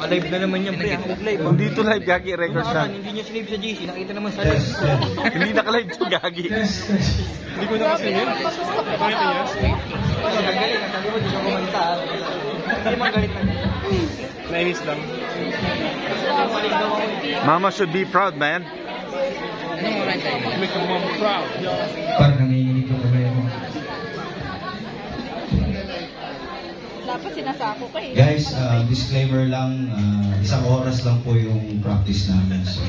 Live na naman yan, pre. Live. Hindi ito live, Gagi. Record na. Hindi nyo sinave sa GC. Nakita naman sa live. Hindi naka-live ito, Gagi. Hindi ko na kasi yun. Pakita yun. Galing. Sabi mo, di ka kumanta. Hindi magalit na. Nainis lang. Mama should be proud, man. Make a mom proud. Parang nanginginig yung kamay mo. Dapat sinasako ka eh. Guys, disclaimer lang, isang oras lang po yung practice namin. So,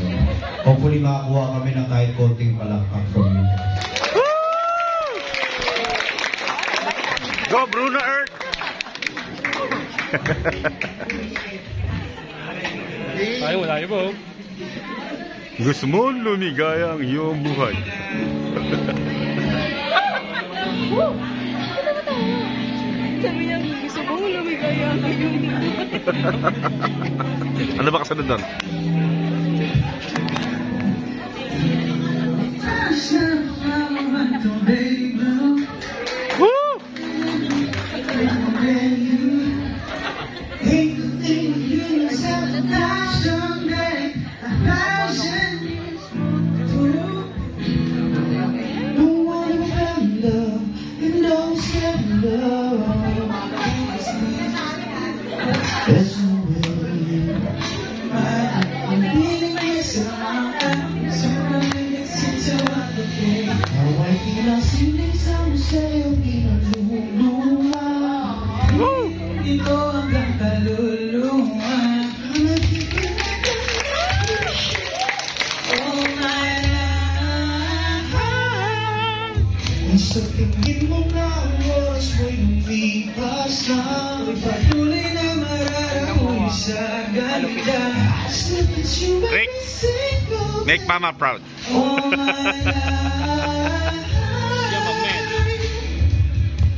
hopefully makakuha kami ng kahit konting palakpak from you. Go, Bruno Earth! Ay, wala yun po. Gusto mo lumigaya ang iyong buhay. Sabi niya, gusto mo lumigaya ang iyong buhay. Ano ba kasunod doon? Woo! Ito hanggang kaluluwa. Oh my life. Sa tingin mo na ang oras mo'y lumipas na. Patuloy na mararating sa ganda. Rick, make Mama proud. Oh my life.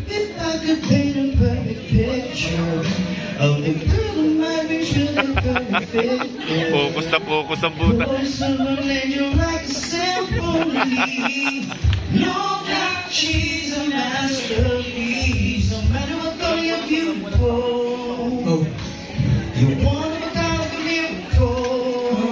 If I could paint a perfect picture of the girl who might be feeling perfect. Focus na focus ang buta. Voice of an angel like a symphony. No doubt she's a masterpiece. No matter what color you're beautiful. You're one of a kind like a miracle.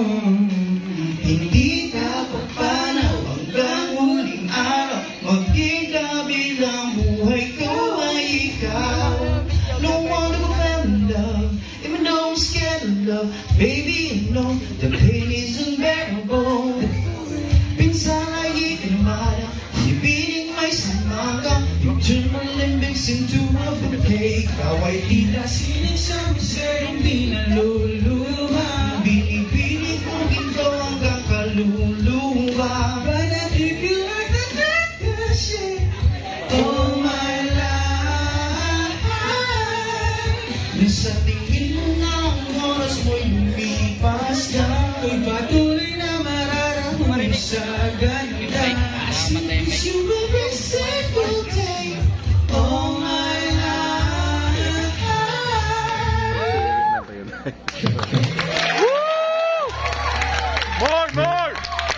Hindi ka papanaw hanggang huling araw. Maging kabilang buhay ko ay ikaw. No wonder we fell in love, even though I'm scared of love. Baby, you know the pain is unbearable. Pinsan ay ikinamada, ibinig may samaga. You turn my limbics into a bouquet. Ikaw ay tila sinig sa miseryong di naluluha. Binibinig kong ginto hanggang kaluluwa. But I treat you like the dead shit. Oh my life. Nasa tingin mo na ang oras mo'y lumipas na. Ko'y patuloy na mararating sa ganda. Since you every single day. Oh my life.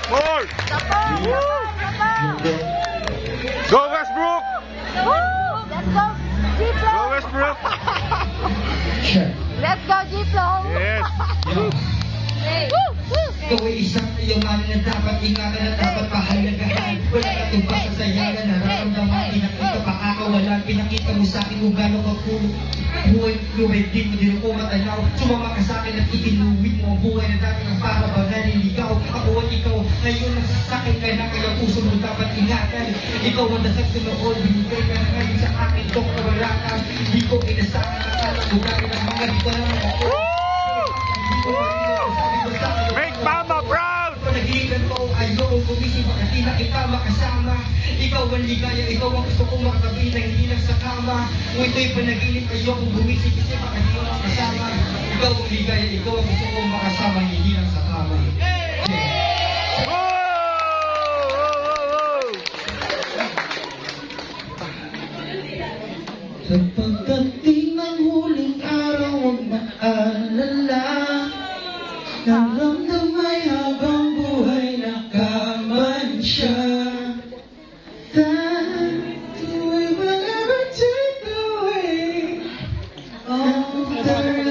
More! Go Westbrook! Let's go, G-Flow! Go Westbrook! Let's go, G-Flow! Yes! Hey! Woo! Woo! Ikaw ay isang kayamanan na dapat ingatan at dapat pahalagahan. Wala ka itong basta sayagan, nararamdaman, pinakita pakakawalan. Pinakita mo sa akin kung gano'n ka pulo. Buhay din mo, din ako matanaw. Sumama ka sa akin at itinuwid mo ang buhay na dati ng para ba naniligaw. Ako at ikaw, ngayon nasasakit ka na, kaya puso mo dapat ingatan. Ikaw ang dasag sa noon, binigay ka na ngayon sa akin, itong kawalakan. Di ko inasakan na kalang bukarin ang mga di ko naman ako. Make Mama proud! Panagilan ko, ayoko gumising, baka di na kita makasama. Ikaw ang ligaya, ikaw ang gusto kong makatabi na hindi lang sa kama. Kung ito'y panaginip, ayoko gumising kasi baka di ko makasama. Ikaw ang ligaya, ikaw ang gusto kong makasama, hindi lang sa kama. Sa pagdating ng huling araw, huwag maalala. Naramdamay habang buhay nakamansya. That we will never take away. Oh After